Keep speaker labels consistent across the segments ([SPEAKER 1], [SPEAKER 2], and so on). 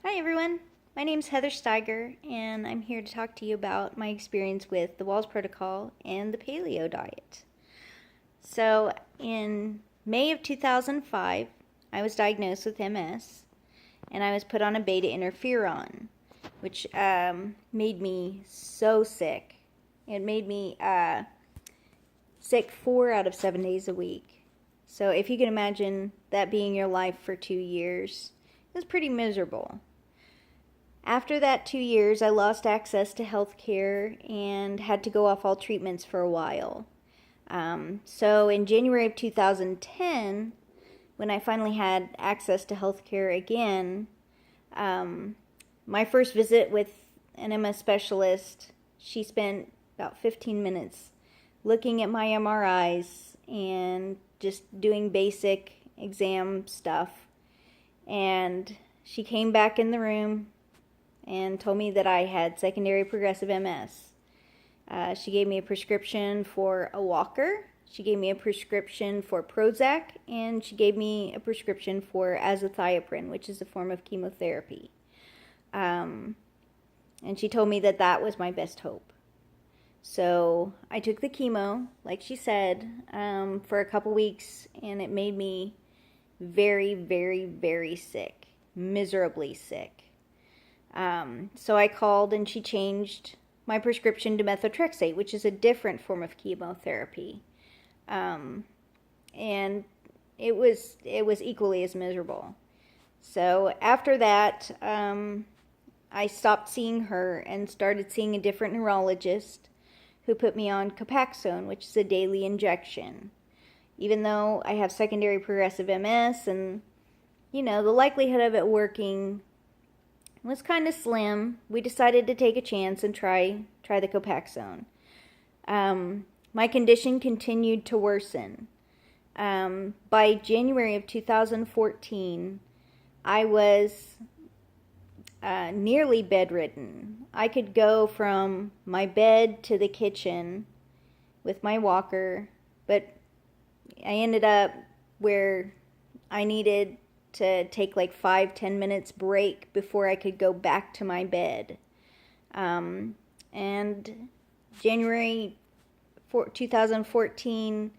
[SPEAKER 1] Hi everyone, my name's Heather Steiger and I'm here to talk to you about my experience with the Wahls Protocol and the Paleo diet. So in May of 2005, I was diagnosed with MS and I was put on a beta interferon, which made me so sick. It made me sick 4 out of 7 days a week. So if you can imagine that being your life for 2 years, it was pretty miserable. After that 2 years, I lost access to health care and had to go off all treatments for a while. So in January of 2010, when I finally had access to health care again, my first visit with an MS specialist, she spent about 15 minutes looking at my MRIs and just doing basic exam stuff. And she came back in the room and told me that I had secondary progressive MS. She gave me a prescription for a walker, she gave me a prescription for Prozac, and she gave me a prescription for azathioprine, which is a form of chemotherapy. And she told me that that was my best hope. So I took the chemo, like she said, for a couple weeks, and it made me very, very, very sick, miserably sick. So I called and she changed my prescription to methotrexate, which is a different form of chemotherapy. And it was equally as miserable. So after that, I stopped seeing her and started seeing a different neurologist who put me on Copaxone, which is a daily injection. Even though I have secondary progressive MS and, the likelihood of it working was kind of slim, we decided to take a chance and try the Copaxone. My condition continued to worsen. By January of 2014, I was nearly bedridden. I could go from my bed to the kitchen with my walker, but I ended up where I needed to take like 5-10 minutes break before I could go back to my bed. And January 2014,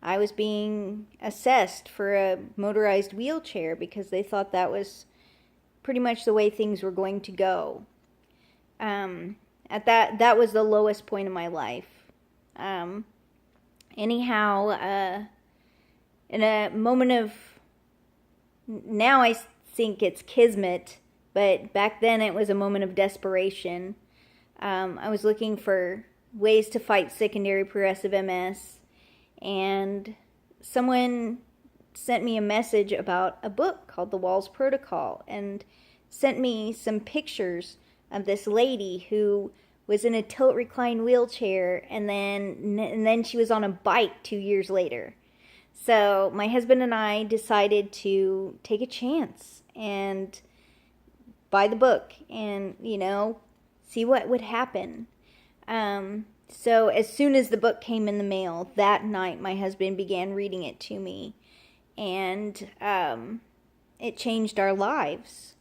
[SPEAKER 1] I was being assessed for a motorized wheelchair because they thought that was pretty much the way things were going to go. That was the lowest point of my life. Anyhow, in a moment of, now I think it's kismet, but back then it was a moment of desperation. I was looking for ways to fight secondary progressive MS, and someone sent me a message about a book called the Wahls Protocol and sent me some pictures of this lady who was in a tilt recline wheelchair and then she was on a bike 2 years later. So my husband and I decided to take a chance and buy the book and, see what would happen. So as soon as the book came in the mail, that night my husband began reading it to me, and it changed our lives.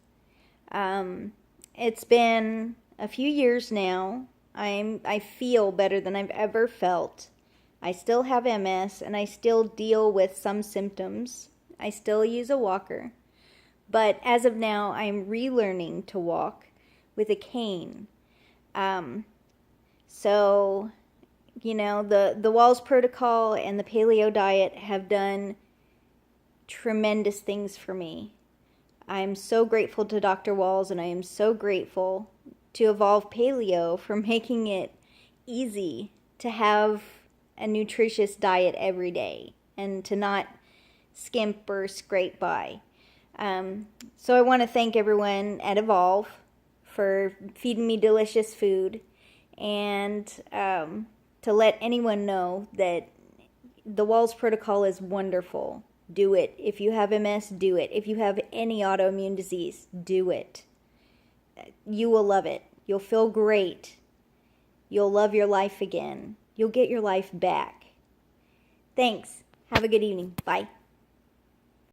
[SPEAKER 1] It's been a few years now. I feel better than I've ever felt. I still have MS and I still deal with some symptoms. I still use a walker. But as of now, I'm relearning to walk with a cane. So, the Wahls Protocol and the Paleo diet have done tremendous things for me. I'm so grateful to Dr. Wahls, and I am so grateful to Evolve Paleo for making it easy to have a nutritious diet every day and to not skimp or scrape by. So I want to thank everyone at Evolve for feeding me delicious food, and to let anyone know that the Wahls Protocol is wonderful. Do it. If you have MS, do it. If you have any autoimmune disease, do it. You will love it. You'll feel great. You'll love your life again. You'll get your life back. Thanks. Have a good evening. Bye.